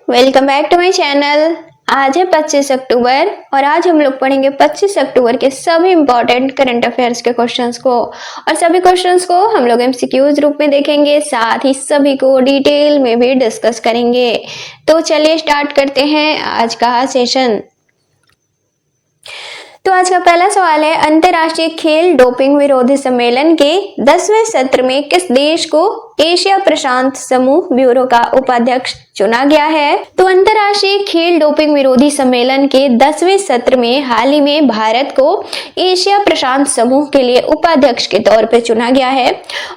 Welcome back to my channel. आज है 25 अक्टूबर और आज हम लोग पढ़ेंगे 25 अक्टूबर के सभी इंपॉर्टेंट करंट अफेयर्स के क्वेश्चंस को और सभी क्वेश्चंस को हम लोग एमसीक्यूज रूप में देखेंगे, साथ ही सभी को डिटेल में भी डिस्कस करेंगे। तो चलिए स्टार्ट करते हैं आज का सेशन। तो आज का पहला सवाल है, अंतर्राष्ट्रीय खेल डोपिंग विरोधी सम्मेलन के 10वें सत्र में किस देश को एशिया प्रशांत समूह ब्यूरो का उपाध्यक्ष चुना गया है? तो अंतर्राष्ट्रीय खेल डोपिंग विरोधी सम्मेलन के 10वें सत्र में हाल ही में भारत को एशिया प्रशांत समूह के लिए उपाध्यक्ष के तौर पर चुना गया है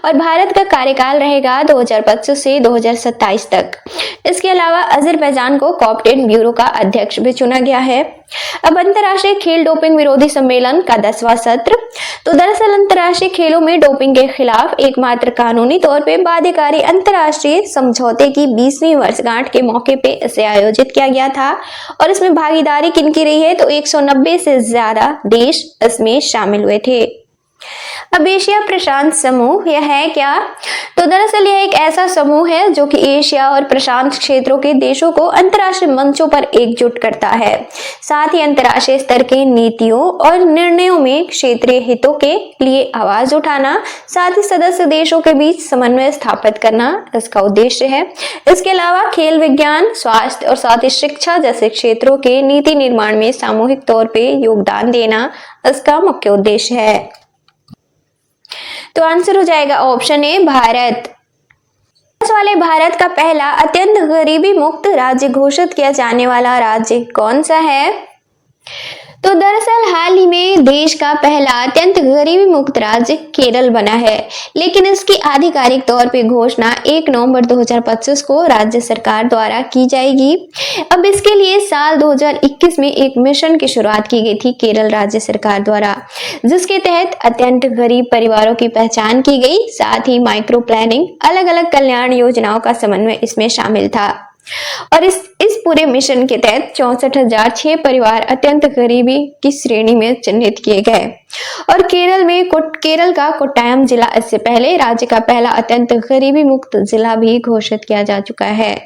और भारत का कार्यकाल रहेगा 2025 से 2027 तक। इसके अलावा अजरबैजान को कॉपटेन ब्यूरो का अध्यक्ष भी चुना गया है। अब अंतर्राष्ट्रीय खेल डोपिंग विरोधी सम्मेलन का 10वां सत्र, तो दरअसल अंतर्राष्ट्रीय खेलों में डोपिंग के खिलाफ एकमात्र कानूनी तौर पे बाध्यकारी अंतर्राष्ट्रीय समझौते की 20वीं वर्षगांठ के मौके पे इसे आयोजित किया गया था और इसमें भागीदारी किनकी रही है? तो 190 से ज्यादा देश इसमें शामिल हुए थे। अब एशिया प्रशांत समूह यह है क्या? तो दरअसल यह एक ऐसा समूह है जो कि एशिया और प्रशांत क्षेत्रों के देशों को अंतर्राष्ट्रीय मंचों पर एकजुट करता है, साथ ही अंतर्राष्ट्रीय स्तर के नीतियों और निर्णयों में क्षेत्रीय हितों के लिए आवाज उठाना, साथ ही सदस्य देशों के बीच समन्वय स्थापित करना इसका उद्देश्य है। इसके अलावा खेल विज्ञान, स्वास्थ्य और साथ ही शिक्षा जैसे क्षेत्रों के नीति निर्माण में सामूहिक तौर पर योगदान देना इसका मुख्य उद्देश्य है। तो आंसर हो जाएगा ऑप्शन ए, भारत। वाले भारत का पहला अत्यंत गरीबी मुक्त राज्य घोषित किया जाने वाला राज्य कौन सा है? तो दरअसल हाल ही में देश का पहला अत्यंत गरीबी मुक्त राज्य केरल बना है, लेकिन इसकी आधिकारिक तौर पे घोषणा 1 नवंबर 2025 को राज्य सरकार द्वारा की जाएगी। अब इसके लिए साल 2021 में एक मिशन की शुरुआत की गई थी केरल राज्य सरकार द्वारा, जिसके तहत अत्यंत गरीब परिवारों की पहचान की गई, साथ ही माइक्रो प्लानिंग, अलग अलग कल्याण योजनाओं का समन्वय इसमें शामिल था और इस पूरे मिशन के तहत 64,006 परिवार अत्यंत गरीबी की श्रेणी में चिन्हित किए गए और केरल का कोट्टायम जिला इससे पहले राज्य का पहला अत्यंत गरीबी मुक्त जिला भी घोषित किया जा चुका है।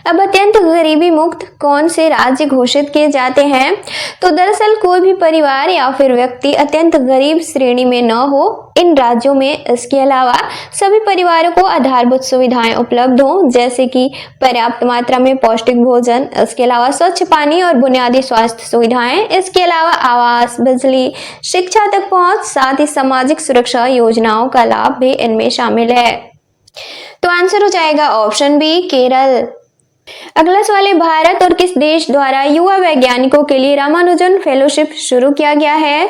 अब अत्यंत गरीबी मुक्त कौन से राज्य घोषित किए जाते हैं? तो दरअसल कोई भी परिवार या फिर व्यक्ति अत्यंत गरीब श्रेणी में न हो इन राज्यों में। इसके अलावा सभी परिवारों को आधारभूत सुविधाएं उपलब्ध हो, जैसे कि पर्याप्त मात्रा में पौष्टिक भोजन, इसके अलावा स्वच्छ पानी और बुनियादी स्वास्थ्य सुविधाएं, इसके अलावा आवास, बिजली, शिक्षा तक पहुंच, साथ ही सामाजिक सुरक्षा योजनाओं का लाभ भी इनमें शामिल है। तो आंसर हो जाएगा ऑप्शन बी, केरल। अगला सवाल है, भारत और किस देश द्वारा युवा वैज्ञानिकों के लिए रामानुजन फेलोशिप शुरू किया गया है?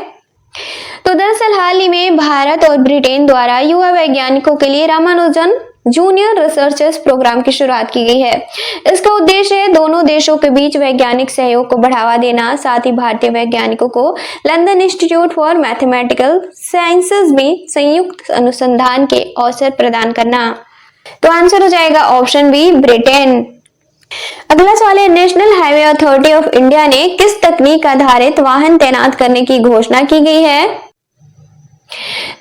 तो दरअसल हाल ही में भारत और ब्रिटेन द्वारा युवा वैज्ञानिकों के लिए रामानुजन जूनियर रिसर्चर्स प्रोग्राम की शुरुआत की गई है। इसका उद्देश्य है दोनों देशों के बीच वैज्ञानिक सहयोग को बढ़ावा देना, साथ ही भारतीय वैज्ञानिकों को London institute for mathematical sciences में संयुक्त अनुसंधान के अवसर प्रदान करना। तो आंसर हो जाएगा ऑप्शन बी, ब्रिटेन। अगला सवाल है, national highway authority of India ने किस तकनीक आधारित वाहन तैनात करने की घोषणा की गई है?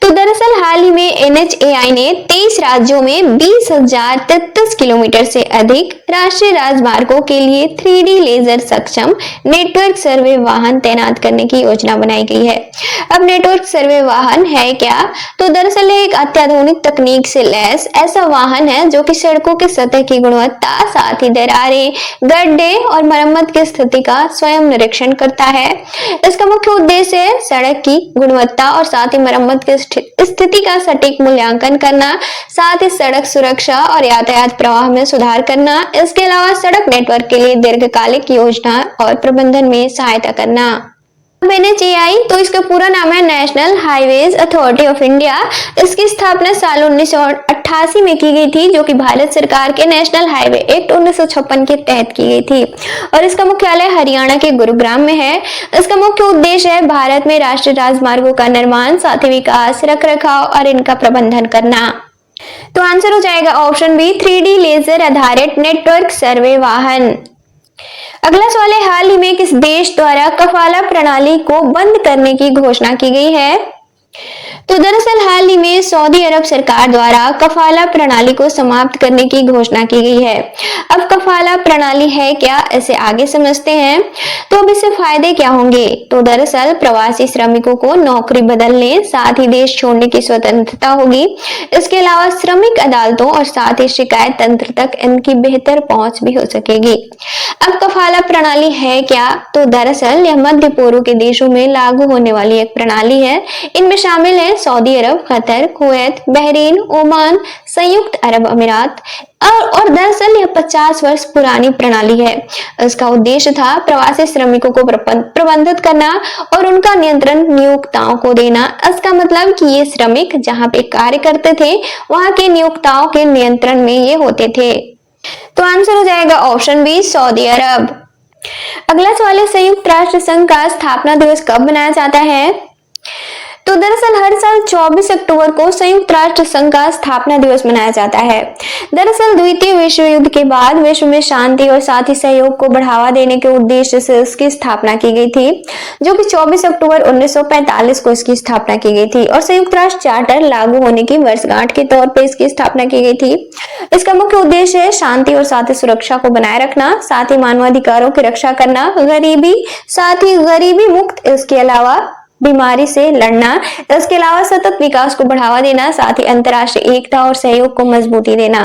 तो दरअसल हाल ही में NHAI ने 23 राज्यों में 20,033 किलोमीटर से अधिक राष्ट्रीय राजमार्गों के लिए 3D लेजर सक्षम नेटवर्क सर्वे वाहन तैनात करने की योजना बनाई गई है। अब नेटवर्क सर्वे वाहन है क्या? तो दरअसल एक अत्याधुनिक तकनीक से लैस ऐसा वाहन है जो कि सड़कों की सतह की गुणवत्ता, साथ ही दरारें, गड्ढे और मरम्मत की स्थिति का स्वयं निरीक्षण करता है। इसका मुख्य उद्देश्य है सड़क की गुणवत्ता और साथ ही मरम्मत की स्थिति का सटीक मूल्यांकन करना, साथ ही सड़क सुरक्षा और यातायात प्रवाह में सुधार करना, इसके अलावा सड़क नेटवर्क के लिए दीर्घकालिक योजना और प्रबंधन में सहायता करना। NHAI तो इसका पूरा नाम है national highways authority of India. इसकी स्थापना साल 1988 में की गई थी, जो कि भारत सरकार के नेशनल हाईवे एक्ट 1956 के तहत की गई थी और इसका मुख्यालय हरियाणा के गुरुग्राम में है। इसका मुख्य उद्देश्य है भारत में राष्ट्रीय राजमार्गों का निर्माण, साथ ही विकास, रख रखाव और इनका प्रबंधन करना। तो आंसर हो जाएगा ऑप्शन बी, 3D लेजर आधारित नेटवर्क सर्वे वाहन। अगला सवाल है, हाल ही में किस देश द्वारा कफाला प्रणाली को बंद करने की घोषणा की गई है? तो दरअसल हाल ही में सऊदी अरब सरकार द्वारा कफाला प्रणाली को समाप्त करने की घोषणा की गई है। अब कफाला प्रणाली है क्या, इसे आगे समझते हैं। तो अब इससे फायदे क्या होंगे। तो दरअसल प्रवासी श्रमिकों को नौकरी बदलने साथ ही देश छोड़ने की स्वतंत्रता होगी। इसके अलावा श्रमिक अदालतों और साथ ही शिकायत तंत्र तक इनकी बेहतर पहुंच भी हो सकेगी। अब कफाला प्रणाली है क्या। तो दरअसल यह मध्य पूर्व के देशों में लागू होने वाली एक प्रणाली है। इनमें शामिल है सऊदी अरब, कतर, कुवैत, बहरीन, ओमान, संयुक्त अरब अमीरात और दरअसल यह 50 वर्ष पुरानी प्रणाली है। इसका उद्देश्य था प्रवासी श्रमिकों को प्रबंधित करना और उनका नियंत्रण नियोक्ताओं को देना। इसका मतलब कि ये श्रमिक जहां पे कार्य करते थे वहां के नियोक्ताओं के नियंत्रण में ये होते थे। तो आंसर हो जाएगा ऑप्शन बी, सऊदी अरब। अगला सवाल है, संयुक्त राष्ट्र संघ का स्थापना दिवस कब मनाया जाता है। तो दरअसल हर साल 24 अक्टूबर को संयुक्त राष्ट्र संघ का स्थापना दिवस मनाया जाता है। दरअसल द्वितीय विश्व युद्ध के बाद विश्व में शांति और साथ ही सहयोग को बढ़ावा देने के उद्देश्य से इसकी स्थापना की गई थी, जो कि 24 अक्टूबर 1945 को इसकी स्थापना की गई थी और संयुक्त राष्ट्र चार्टर लागू होने की वर्षगांठ के तौर पर इसकी स्थापना की गई थी। इसका मुख्य उद्देश्य है शांति और साथ ही सुरक्षा को बनाए रखना, साथ ही मानवाधिकारों की रक्षा करना, गरीबी मुक्त, इसके अलावा बीमारी से लड़ना, इसके अलावा सतत विकास को बढ़ावा देना, साथ ही अंतर्राष्ट्रीय एकता और सहयोग को मजबूती देना।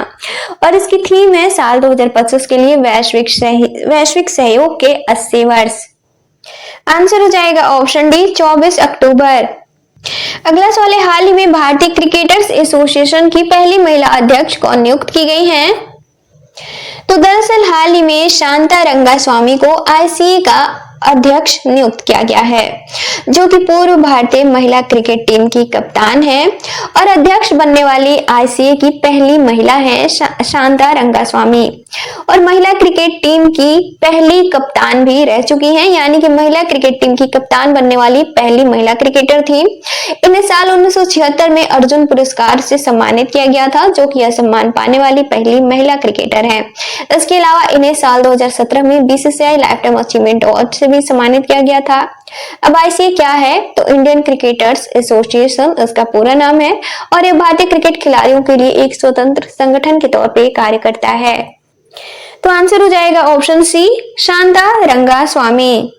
और इसकी थीम है साल 2025 के लिए वैश्विक सहयोग के 80 वर्ष। आंसर हो जाएगा ऑप्शन डी, 24 अक्टूबर। अगला सवाल है, हाल ही में भारतीय क्रिकेटर्स एसोसिएशन की पहली महिला अध्यक्ष कौन नियुक्त की गई हैं। तो दरअसल हाल ही में शांता रंगास्वामी को आईसीए का अध्यक्ष नियुक्त किया गया है, जो कि पूर्व भारतीय महिला क्रिकेट टीम की कप्तान है और अध्यक्ष बनने वाली आईसीए की पहली महिला है शांता रंगास्वामी और महिला क्रिकेट टीम की पहली कप्तान भी रह चुकी हैं, यानी कि महिला क्रिकेट टीम की कप्तान बनने वाली पहली महिला क्रिकेटर थी। इन्हें साल 1976 में अर्जुन पुरस्कार से सम्मानित किया गया था, जो कि यह सम्मान पाने वाली पहली महिला क्रिकेटर है। इसके अलावा इन्हें साल 2017 में BCCI life time achievement award से भी सम्मानित किया गया था। अब आईसीए क्या है। तो इंडियन क्रिकेटर्स एसोसिएशन इसका पूरा नाम है और यह भारतीय क्रिकेट खिलाड़ियों के लिए एक स्वतंत्र संगठन के तौर पर कार्य करता है। तो आंसर हो जाएगा ऑप्शन सी, शांता रंगास्वामी।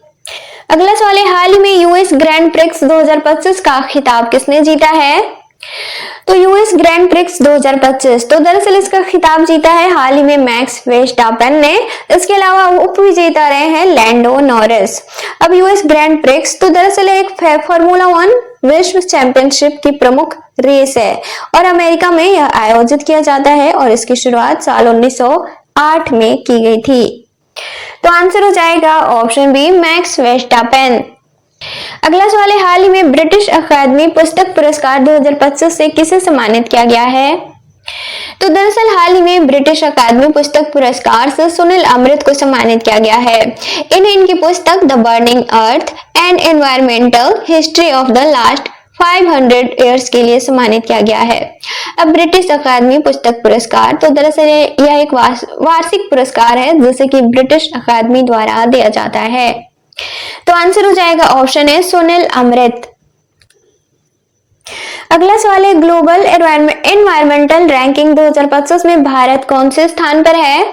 अगला सवाल है, हाल ही में यूएस ग्रैंड प्रिक्स 2025 का खिताब किसने जीता है। तो यूएस ग्रैंड प्रिक्स 2025, तो दरअसल इसका खिताब जीता है हाल ही में मैक्स वेस्टापेन ने। इसके अलावा उप विजेता रहे हैं लैंडो नॉरिस। अब यूएस ग्रैंड प्रिक्स तो दरअसल एक फार्मूला 1 विश्व चैंपियनशिप की प्रमुख रेस है और अमेरिका में यह आयोजित किया जाता है और इसकी शुरुआत साल 1908 में की गई थी। तो आंसर हो जाएगा ऑप्शन बी, मैक्स वेस्टापेन। अगला सवाल है, हाल ही में ब्रिटिश अकादमी पुस्तक पुरस्कार 2025 से किसे सम्मानित किया गया है। तो दरअसल हाल ही में ब्रिटिश अकादमी पुस्तक पुरस्कार से सुनील अमृत को सम्मानित किया गया है। इन्हें इनकी पुस्तक the burning earth and environmental history of the last 500 years के लिए सम्मानित किया गया है। अब ब्रिटिश अकादमी पुस्तक पुरस्कार तो दरअसल यह एक वार्षिक पुरस्कार है जिसे कि ब्रिटिश अकादमी द्वारा दिया जाता है। तो आंसर हो जाएगा ऑप्शन है, सुनील अमृत। अगला सवाल है, ग्लोबल एनवायरमेंटल रैंकिंग 2025 में भारत कौन से स्थान पर है।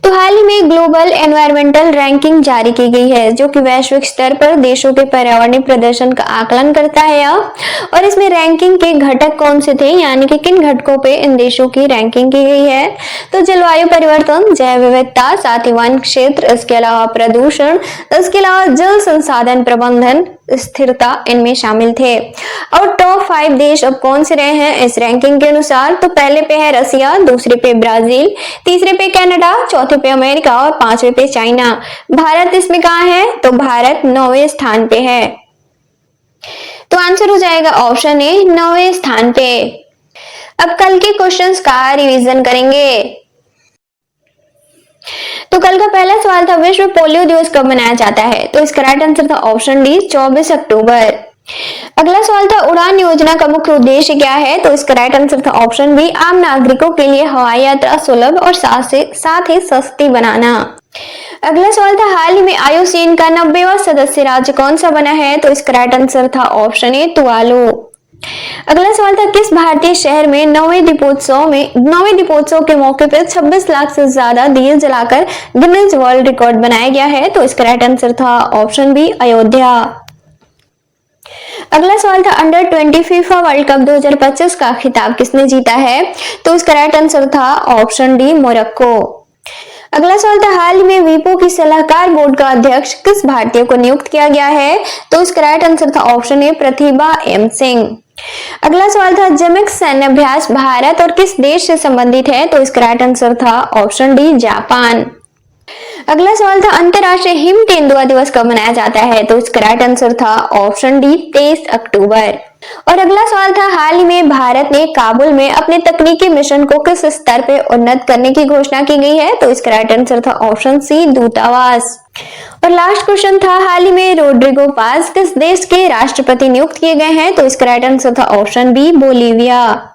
तो हाल ही में ग्लोबल एनवायरमेंटल रैंकिंग जारी की गई है, जो कि वैश्विक स्तर पर देशों के पर्यावरणीय प्रदर्शन का आकलन करता है और इसमें रैंकिंग के घटक कौन से थे, यानी कि किन घटकों पे इन देशों की रैंकिंग की गई है। तो जलवायु परिवर्तन, जैव विविधता, साथ ही वन क्षेत्र, इसके अलावा प्रदूषण, इसके अलावा जल संसाधन प्रबंधन, स्थिरता इनमें शामिल थे। और टॉप 5 देश अब कौन से रहे हैं इस रैंकिंग के अनुसार। तो पहले पे है रसिया, दूसरे पे ब्राजील, तीसरे पे कनाडा, चौथे पे अमेरिका और 5वें पे चाइना। भारत इसमें कहाँ है। तो भारत 9वें स्थान पे है। तो आंसर हो जाएगा ऑप्शन ए, 9वें स्थान पे। अब कल के क्वेश्चंस का रिवीजन करेंगे। तो कल का पहला सवाल था, विश्व पोलियो दिवस कब मनाया जाता है। तो इसका राइट आंसर था ऑप्शन डी, 24 अक्टूबर। अगला सवाल था, उड़ान योजना का मुख्य उद्देश्य क्या है। तो इसका राइट आंसर था ऑप्शन बी, आम नागरिकों के लिए हवाई यात्रा सुलभ और साथ ही सस्ती बनाना। अगला सवाल था, हाल ही में आयुसीन का 90वां सदस्य राज्य कौन सा बना है। तो इसका राइट आंसर था ऑप्शन ए, तुवालू। अगला सवाल था, किस भारतीय शहर में नौवें दीपोत्सव के मौके पर 26 लाख से ज्यादा दिए जलाकर गिनीज वर्ल्ड रिकॉर्ड बनाया गया है? तो इसका राइट आंसर था ऑप्शन बी, अयोध्या। अगला सवाल था, अंडर 20 फीफा वर्ल्ड कप 2025 का खिताब किसने जीता है? तो इसका राइट आंसर था ऑप्शन डी, मोरक्को। अगला सवाल था, हाल ही में वीपो की सलाहकार बोर्ड का अध्यक्ष किस भारतीय को नियुक्त किया गया है? तो इसका राइट आंसर था option A, Pratibha M Singh. अगला सवाल था, जमिक सैन्य अभ्यास भारत और किस देश से संबंधित है? तो इसका राइट आंसर था ऑप्शन डी, जापान। अगला सवाल था, अंतरराष्ट्रीय हिम तेंदुआ दिवस कब मनाया जाता है? तो इसका राइट आंसर था ऑप्शन डी, 23 अक्टूबर। और अगला सवाल था, हाल ही में भारत ने काबुल में अपने तकनीकी मिशन को किस स्तर पे उन्नत करने की घोषणा की गई है? तो इसका राइट आंसर था ऑप्शन सी, दूतावास। और लास्ट क्वेश्चन था, हाल ही में रोड्रिगो पाज किस देश के राष्ट्रपति नियुक्त किए गए हैं? तो इसका राइट आंसर था ऑप्शन बी, बोलीविया।